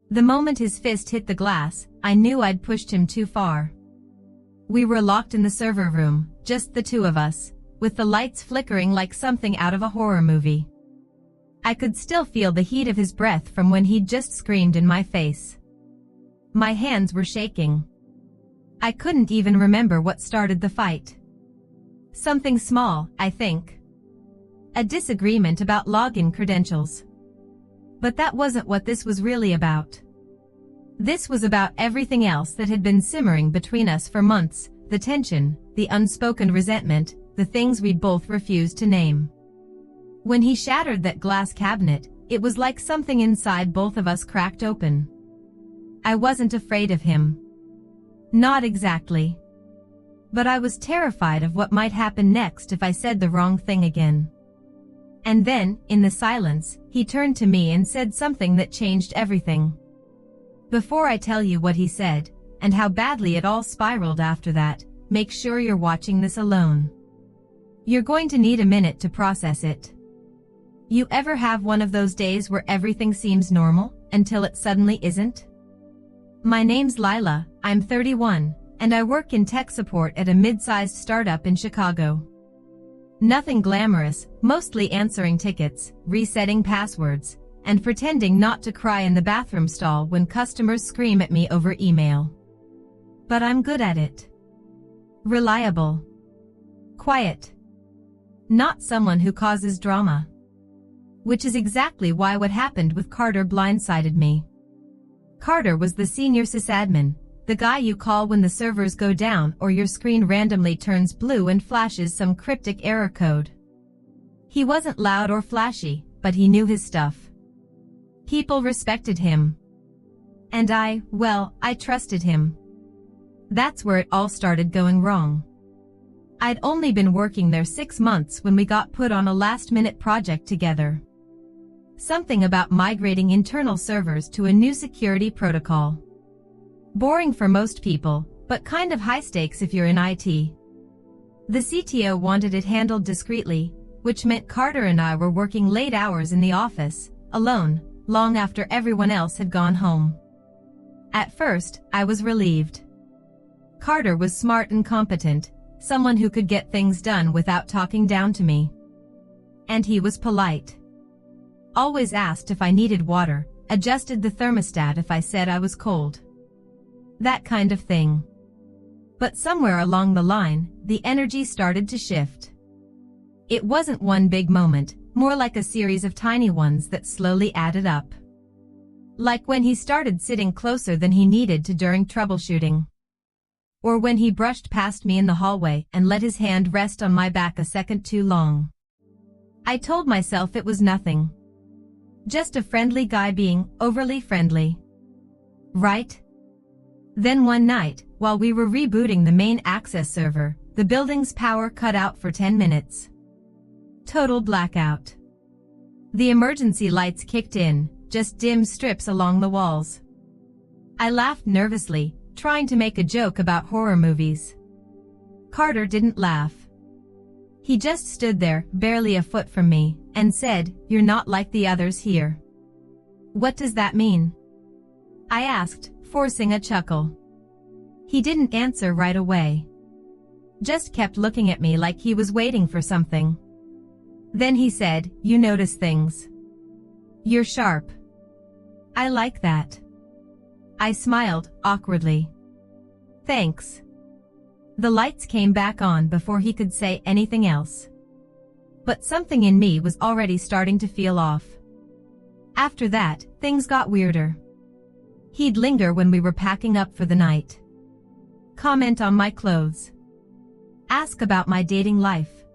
The moment his fist hit the glass, I knew I'd pushed him too far. We were locked in the server room, just the two of us, with the lights flickering like something out of a horror movie. I could still feel the heat of his breath from when he'd just screamed in my face. My hands were shaking. I couldn't even remember what started the fight. Something small, I think. A disagreement about login credentials. But that wasn't what this was really about. This was about everything else that had been simmering between us for months, the tension, the unspoken resentment, the things we'd both refused to name. When he shattered that glass cabinet, it was like something inside both of us cracked open. I wasn't afraid of him. Not exactly. But I was terrified of what might happen next if I said the wrong thing again. And then, in the silence, he turned to me and said something that changed everything. Before I tell you what he said, and how badly it all spiraled after that, make sure you're watching this alone. You're going to need a minute to process it. You ever have one of those days where everything seems normal, until it suddenly isn't? My name's Lila, I'm 31, and I work in tech support at a mid-sized startup in Chicago. Nothing glamorous, mostly answering tickets, resetting passwords, and pretending not to cry in the bathroom stall when customers scream at me over email. But I'm good at it. Reliable. Quiet. Not someone who causes drama. Which is exactly why what happened with Carter blindsided me. Carter was the senior sysadmin, the guy you call when the servers go down or your screen randomly turns blue and flashes some cryptic error code. He wasn't loud or flashy, but he knew his stuff. People respected him. And I trusted him. That's where it all started going wrong. I'd only been working there 6 months when we got put on a last-minute project together. Something about migrating internal servers to a new security protocol. Boring for most people, but kind of high stakes if you're in IT. The CTO wanted it handled discreetly, which meant Carter and I were working late hours in the office, alone, long after everyone else had gone home. At first, I was relieved. Carter was smart and competent, someone who could get things done without talking down to me. And he was polite. Always asked if I needed water, adjusted the thermostat if I said I was cold. That kind of thing. But somewhere along the line, the energy started to shift. It wasn't one big moment, more like a series of tiny ones that slowly added up. Like when he started sitting closer than he needed to during troubleshooting. Or when he brushed past me in the hallway and let his hand rest on my back a second too long. I told myself it was nothing. Just a friendly guy being overly friendly. Right? Then one night, while we were rebooting the main access server, the building's power cut out for 10 minutes. Total blackout. The emergency lights kicked in, just dim strips along the walls. I laughed nervously, trying to make a joke about horror movies. Carter didn't laugh. He just stood there, barely a foot from me, and said, "You're not like the others here." "What does that mean?" I asked, forcing a chuckle. He didn't answer right away. Just kept looking at me like he was waiting for something. Then he said, "You notice things. You're sharp." "I like that." I smiled, awkwardly. "Thanks." The lights came back on before he could say anything else. But something in me was already starting to feel off. After that, things got weirder. He'd linger when we were packing up for the night. Comment on my clothes. Ask about my dating life.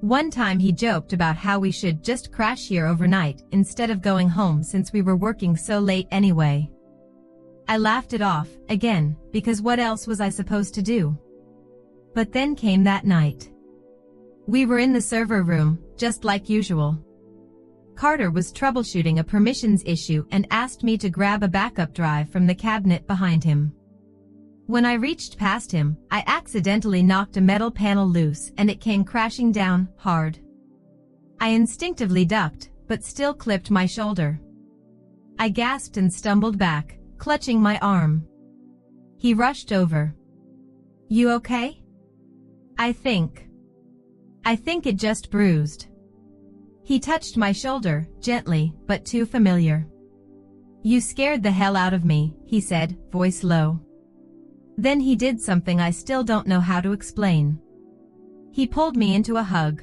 One time he joked about how we should just crash here overnight instead of going home since we were working so late anyway. I laughed it off, again, because what else was I supposed to do? But then came that night. We were in the server room, just like usual. Carter was troubleshooting a permissions issue and asked me to grab a backup drive from the cabinet behind him. When I reached past him, I accidentally knocked a metal panel loose and it came crashing down, hard. I instinctively ducked, but still clipped my shoulder. I gasped and stumbled back, clutching my arm. He rushed over. You okay? I think it just bruised. He touched my shoulder, gently, but too familiar. You scared the hell out of me, he said, voice low. Then he did something I still don't know how to explain. He pulled me into a hug.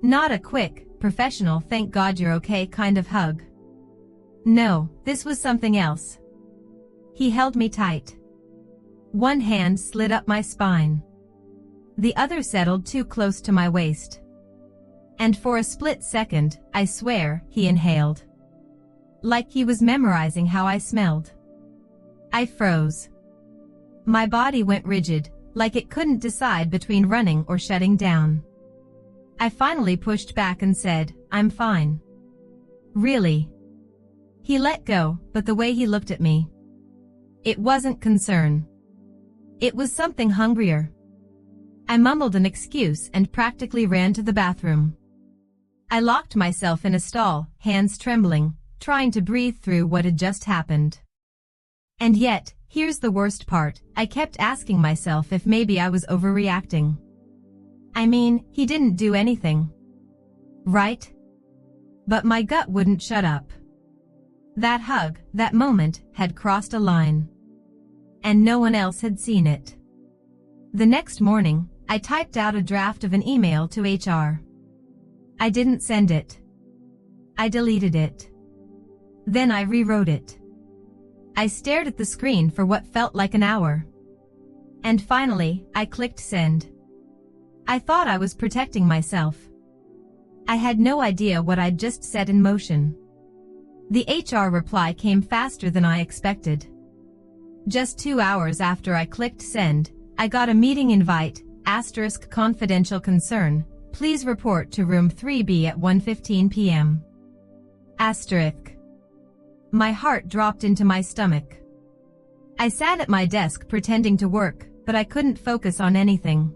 Not a quick, professional thank God you're okay kind of hug. No, this was something else. He held me tight. One hand slid up my spine. The other settled too close to my waist. And for a split second, I swear, he inhaled. Like he was memorizing how I smelled. I froze. My body went rigid, like it couldn't decide between running or shutting down. I finally pushed back and said, I'm fine. Really? He let go, but the way he looked at me. It wasn't concern. It was something hungrier. I mumbled an excuse and practically ran to the bathroom. I locked myself in a stall, hands trembling, trying to breathe through what had just happened. And yet, here's the worst part, I kept asking myself if maybe I was overreacting. I mean, he didn't do anything. Right? But my gut wouldn't shut up. That hug, that moment, had crossed a line. And no one else had seen it. The next morning, I typed out a draft of an email to HR. I didn't send it. I deleted it. Then I rewrote it. I stared at the screen for what felt like an hour. And finally, I clicked send. I thought I was protecting myself. I had no idea what I'd just set in motion. The HR reply came faster than I expected. Just 2 hours after I clicked send, I got a meeting invite, * confidential concern, please report to room 3B at 1:15 p.m. *. My heart dropped into my stomach. I sat at my desk pretending to work, but I couldn't focus on anything.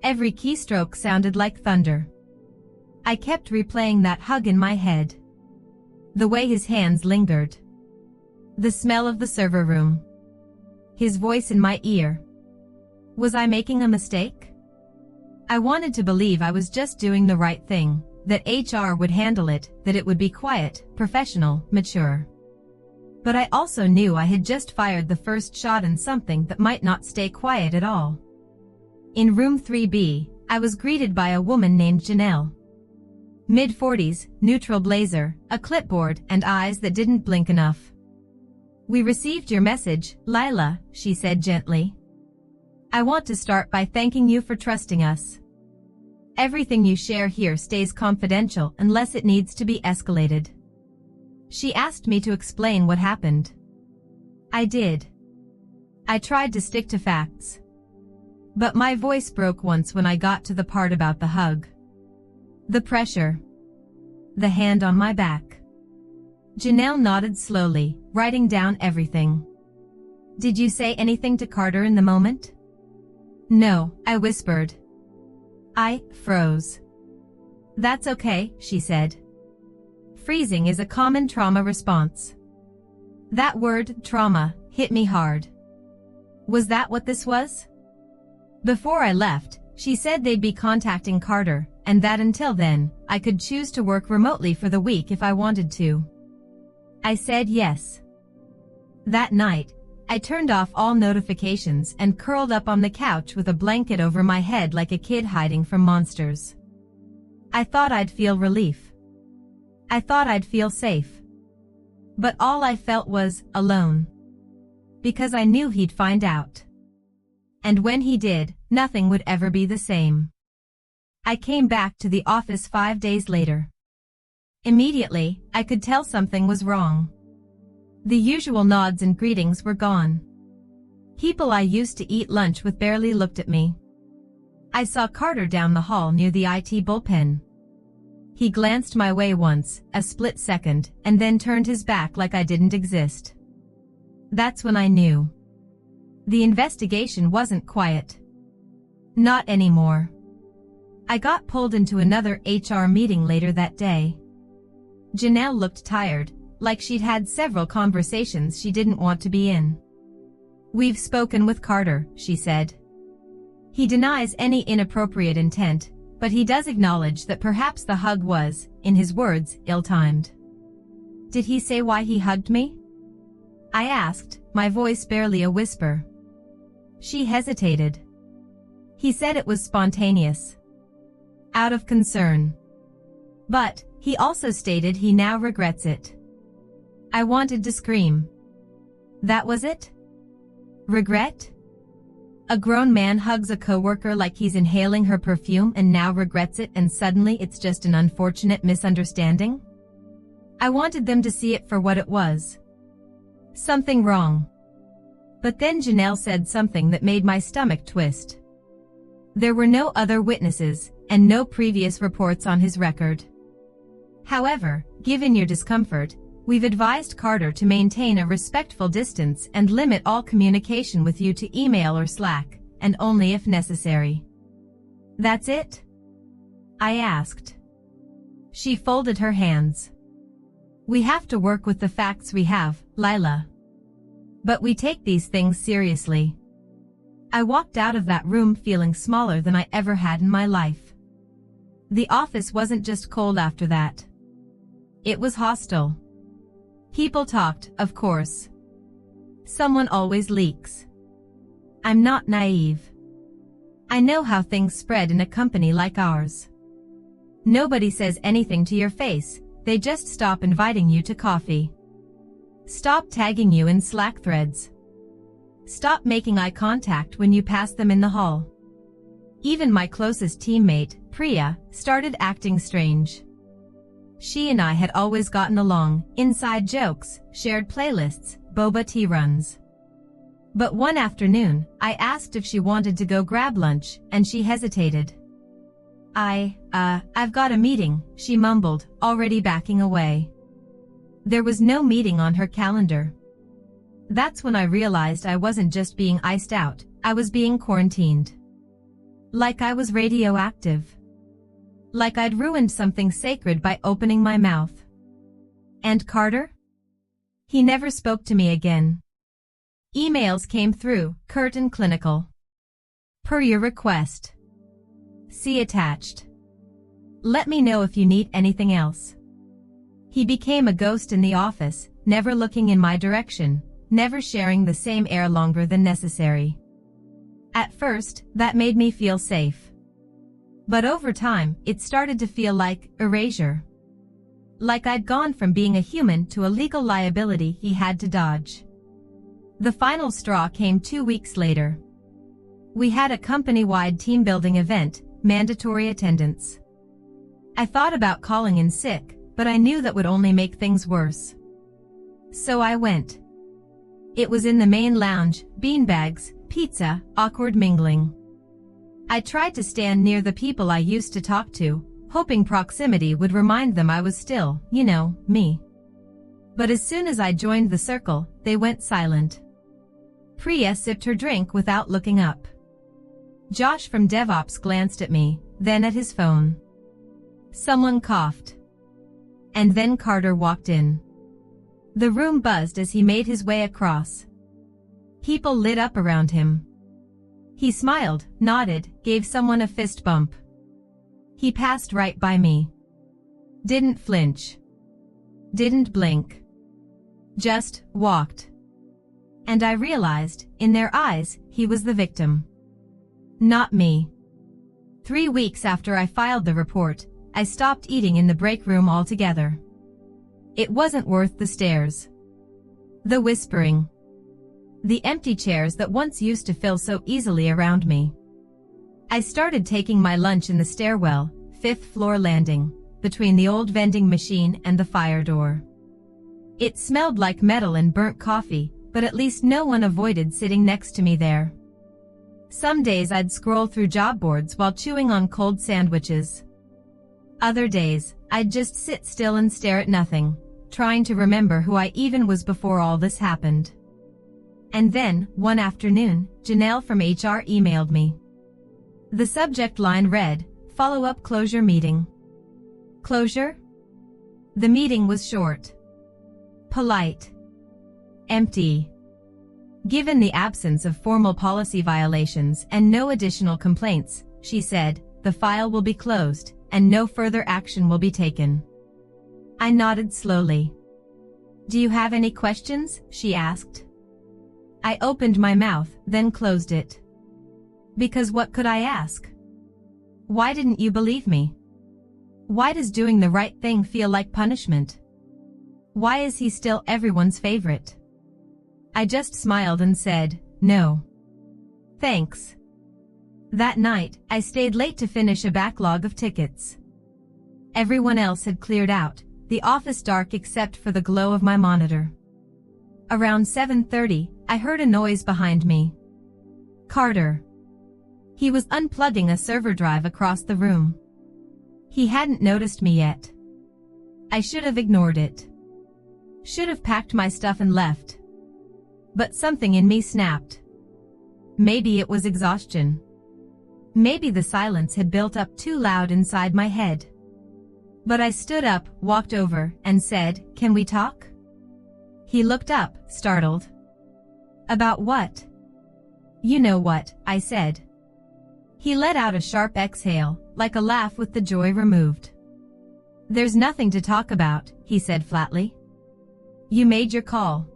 Every keystroke sounded like thunder. I kept replaying that hug in my head. The way his hands lingered. The smell of the server room. His voice in my ear. Was I making a mistake? I wanted to believe I was just doing the right thing, that HR would handle it, that it would be quiet, professional, mature. But I also knew I had just fired the first shot in something that might not stay quiet at all. In room 3B, I was greeted by a woman named Janelle. Mid-40s, neutral blazer, a clipboard, and eyes that didn't blink enough. We received your message, Lila, she said gently. I want to start by thanking you for trusting us. Everything you share here stays confidential unless it needs to be escalated. She asked me to explain what happened. I did. I tried to stick to facts. But my voice broke once when I got to the part about the hug. The pressure. The hand on my back. Janelle nodded slowly, writing down everything. Did you say anything to Carter in the moment? No, I whispered. I froze. That's okay, she said. Freezing is a common trauma response. That word, trauma, hit me hard. Was that what this was? Before I left, she said they'd be contacting Carter, and that until then, I could choose to work remotely for the week if I wanted to. I said yes. That night, I turned off all notifications and curled up on the couch with a blanket over my head like a kid hiding from monsters. I thought I'd feel relief. I thought I'd feel safe. But all I felt was alone. Because I knew he'd find out. And when he did, nothing would ever be the same. I came back to the office 5 days later. Immediately, I could tell something was wrong. The usual nods and greetings were gone. People I used to eat lunch with barely looked at me. I saw Carter down the hall near the IT bullpen. He glanced my way once, a split second, and then turned his back like I didn't exist. That's when I knew. The investigation wasn't quiet. Not anymore. I got pulled into another HR meeting later that day. Janelle looked tired, like she'd had several conversations she didn't want to be in. "We've spoken with Carter," she said. "He denies any inappropriate intent, but he does acknowledge that perhaps the hug was, in his words, ill-timed." "Did he say why he hugged me?" I asked, my voice barely a whisper. She hesitated. "He said it was spontaneous. Out of concern. But, he also stated he now regrets it." I wanted to scream. That was it? Regret? A grown man hugs a coworker like he's inhaling her perfume and now regrets it, and suddenly it's just an unfortunate misunderstanding? I wanted them to see it for what it was. Something wrong. But then Janelle said something that made my stomach twist. There were no other witnesses, and no previous reports on his record. "However, given your discomfort, we've advised Carter to maintain a respectful distance and limit all communication with you to email or Slack, and only if necessary." "That's it?" I asked. She folded her hands. "We have to work with the facts we have, Lila. But we take these things seriously." I walked out of that room feeling smaller than I ever had in my life. The office wasn't just cold after that. It was hostile. People talked, of course. Someone always leaks. I'm not naive. I know how things spread in a company like ours. Nobody says anything to your face, they just stop inviting you to coffee. Stop tagging you in Slack threads. Stop making eye contact when you pass them in the hall. Even my closest teammate, Priya, started acting strange. She and I had always gotten along, inside jokes, shared playlists, boba tea runs. But one afternoon, I asked if she wanted to go grab lunch, and she hesitated. I've got a meeting," she mumbled, already backing away. There was no meeting on her calendar. That's when I realized I wasn't just being iced out, I was being quarantined. Like I was radioactive. Like I'd ruined something sacred by opening my mouth. And Carter? He never spoke to me again. Emails came through, curt and clinical. "Per your request. See attached. Let me know if you need anything else." He became a ghost in the office, never looking in my direction, never sharing the same air longer than necessary. At first, that made me feel safe. But over time, it started to feel like erasure. Like I'd gone from being a human to a legal liability he had to dodge. The final straw came 2 weeks later. We had a company-wide team-building event, mandatory attendance. I thought about calling in sick, but I knew that would only make things worse. So I went. It was in the main lounge, beanbags, pizza, awkward mingling. I tried to stand near the people I used to talk to, hoping proximity would remind them I was still, me. But as soon as I joined the circle, they went silent. Priya sipped her drink without looking up. Josh from DevOps glanced at me, then at his phone. Someone coughed. And then Carter walked in. The room buzzed as he made his way across. People lit up around him. He smiled, nodded, gave someone a fist bump. He passed right by me. Didn't flinch. Didn't blink. Just walked. And I realized, in their eyes, he was the victim. Not me. 3 weeks after I filed the report, I stopped eating in the break room altogether. It wasn't worth the stares. The whispering. The empty chairs that once used to fill so easily around me. I started taking my lunch in the stairwell, 5th floor landing, between the old vending machine and the fire door. It smelled like metal and burnt coffee, but at least no one avoided sitting next to me there. Some days I'd scroll through job boards while chewing on cold sandwiches. Other days, I'd just sit still and stare at nothing, trying to remember who I even was before all this happened. And then, one afternoon, Janelle from HR emailed me. The subject line read, "Follow-up closure meeting." Closure? The meeting was short. Polite. Empty. Given the absence of formal policy violations and no additional complaints, she said, the file will be closed, and no further action will be taken. I nodded slowly. Do you have any questions? She asked. I opened my mouth, then closed it. Because what could I ask? Why didn't you believe me? Why does doing the right thing feel like punishment? Why is he still everyone's favorite? I just smiled and said, no. Thanks. That night, I stayed late to finish a backlog of tickets. Everyone else had cleared out, the office dark except for the glow of my monitor. Around 7:30, I heard a noise behind me. Carter. He was unplugging a server drive across the room. He hadn't noticed me yet. I should have ignored it. Should have packed my stuff and left. But something in me snapped. Maybe it was exhaustion. Maybe the silence had built up too loud inside my head. But I stood up, walked over, and said, "Can we talk?" He looked up, startled. About what? You know what, I said. He let out a sharp exhale, like a laugh with the joy removed. There's nothing to talk about, he said flatly. You made your call.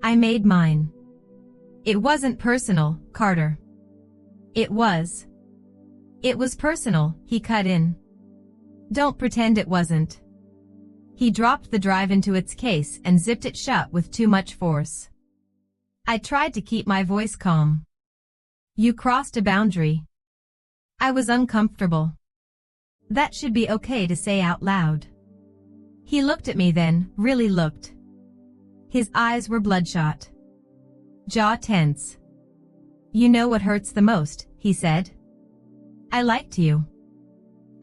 I made mine. It wasn't personal, Carter. It was. It was personal, he cut in. Don't pretend it wasn't. He dropped the drive into its case and zipped it shut with too much force. I tried to keep my voice calm. You crossed a boundary. I was uncomfortable. That should be okay to say out loud. He looked at me then, really looked. His eyes were bloodshot. Jaw tense. You know what hurts the most, he said. I liked you.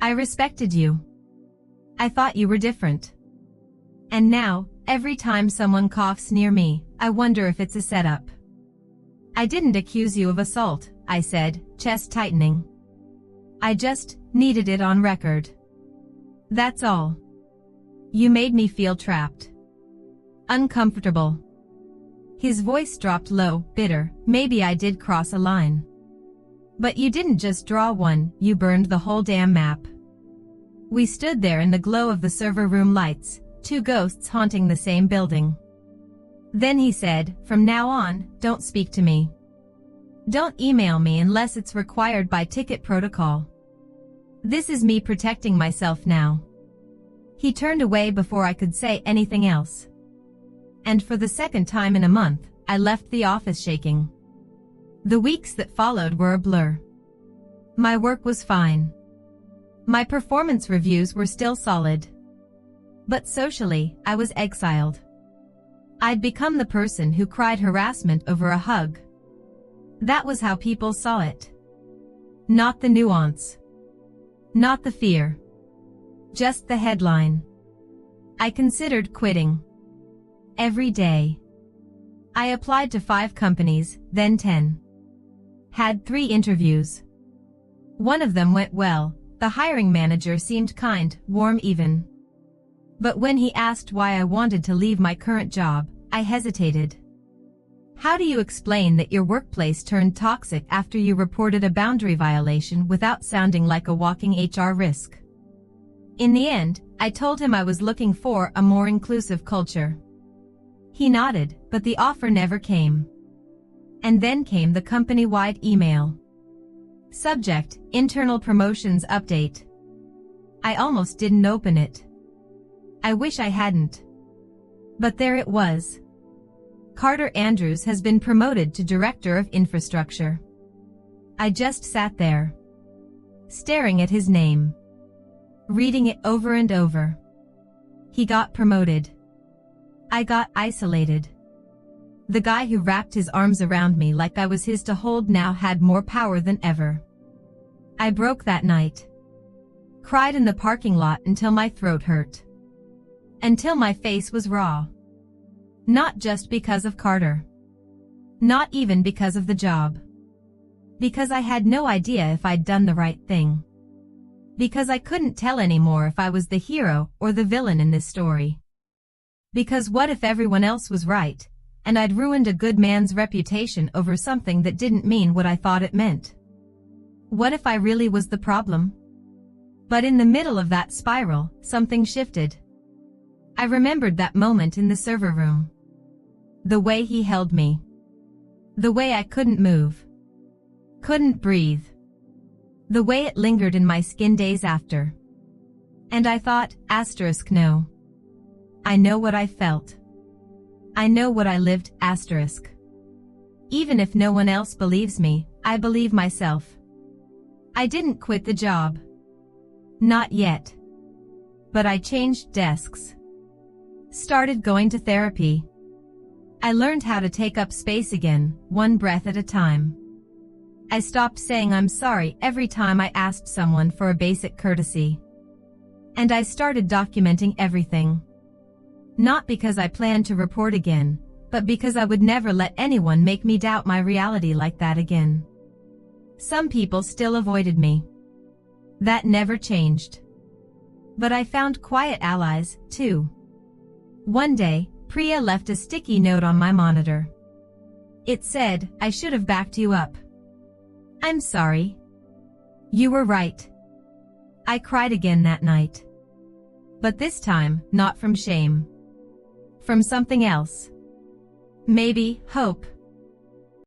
I respected you. I thought you were different. And now, every time someone coughs near me, I wonder if it's a setup. I didn't accuse you of assault, I said, chest tightening. I just needed it on record. That's all. You made me feel trapped. Uncomfortable. His voice dropped low, bitter. Maybe I did cross a line. But you didn't just draw one, you burned the whole damn map. We stood there in the glow of the server room lights, two ghosts haunting the same building. Then he said, from now on, don't speak to me. Don't email me unless it's required by ticket protocol. This is me protecting myself now. He turned away before I could say anything else. And for the second time in a month, I left the office shaking. The weeks that followed were a blur. My work was fine. My performance reviews were still solid. But socially, I was exiled. I'd become the person who cried harassment over a hug. That was how people saw it. Not the nuance. Not the fear. Just the headline. I considered quitting. Every day. I applied to 5 companies, then 10. Had 3 interviews. One of them went well. The hiring manager seemed kind, warm even. But when he asked why I wanted to leave my current job, I hesitated. How do you explain that your workplace turned toxic after you reported a boundary violation without sounding like a walking HR risk? In the end, I told him I was looking for a more inclusive culture. He nodded, but the offer never came. And then came the company-wide email. Subject, Internal Promotions Update. I almost didn't open it. I wish I hadn't. But there it was. Carter Andrews has been promoted to Director of Infrastructure. I just sat there, staring at his name, reading it over and over. He got promoted. I got isolated. The guy who wrapped his arms around me like I was his to hold now had more power than ever. I broke that night. Cried in the parking lot until my throat hurt. Until my face was raw. Not just because of Carter. Not even because of the job. Because I had no idea if I'd done the right thing. Because I couldn't tell anymore if I was the hero or the villain in this story. Because what if everyone else was right, and I'd ruined a good man's reputation over something that didn't mean what I thought it meant? What if I really was the problem? But in the middle of that spiral, something shifted. I remembered that moment in the server room. The way he held me. The way I couldn't move. Couldn't breathe. The way it lingered in my skin days after. And I thought, no. I know what I felt. I know what I lived, Even if no one else believes me, I believe myself. I didn't quit the job. Not yet. But I changed desks. Started going to therapy. I learned how to take up space again, one breath at a time. I stopped saying I'm sorry every time I asked someone for a basic courtesy. And I started documenting everything. Not because I planned to report again, but because I would never let anyone make me doubt my reality like that again. Some people still avoided me. That never changed. But I found quiet allies, too. One day, Priya left a sticky note on my monitor. It said, I should have backed you up. I'm sorry. You were right. I cried again that night. But this time, not from shame. From something else. Maybe, hope.